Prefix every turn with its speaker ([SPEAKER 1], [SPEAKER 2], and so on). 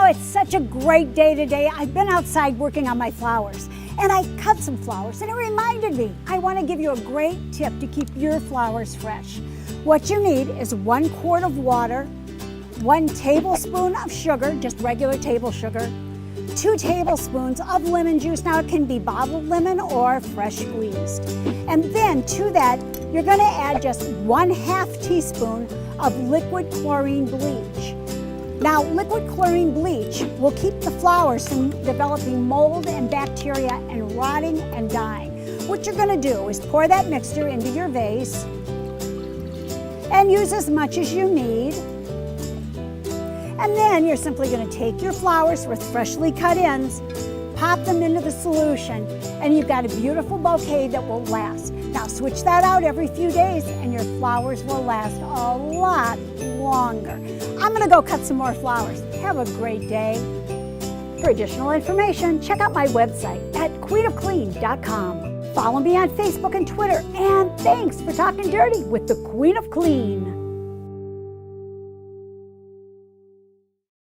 [SPEAKER 1] it's such a great day today. I've been outside working on my flowers, and I cut some flowers, and it reminded me, I want to give you a great tip to keep your flowers fresh. What you need is 1 quart of water, 1 tablespoon of sugar, just regular table sugar, 2 tablespoons of lemon juice. Now it can be bottled lemon or fresh squeezed. And then to that, you're going to add just 1/2 teaspoon of liquid chlorine bleach. Now, liquid chlorine bleach will keep the flowers from developing mold and bacteria and rotting and dying. What you're going to do is pour that mixture into your vase and use as much as you need. And then you're simply going to take your flowers with freshly cut ends, pop them into the solution, and you've got a beautiful bouquet that will last. Now switch that out every few days and your flowers will last a lot longer. I'm going to go cut some more flowers. Have a great day. For additional information, check out my website at queenofclean.com. Follow me on Facebook and Twitter, and thanks for talking dirty with the Queen of Clean.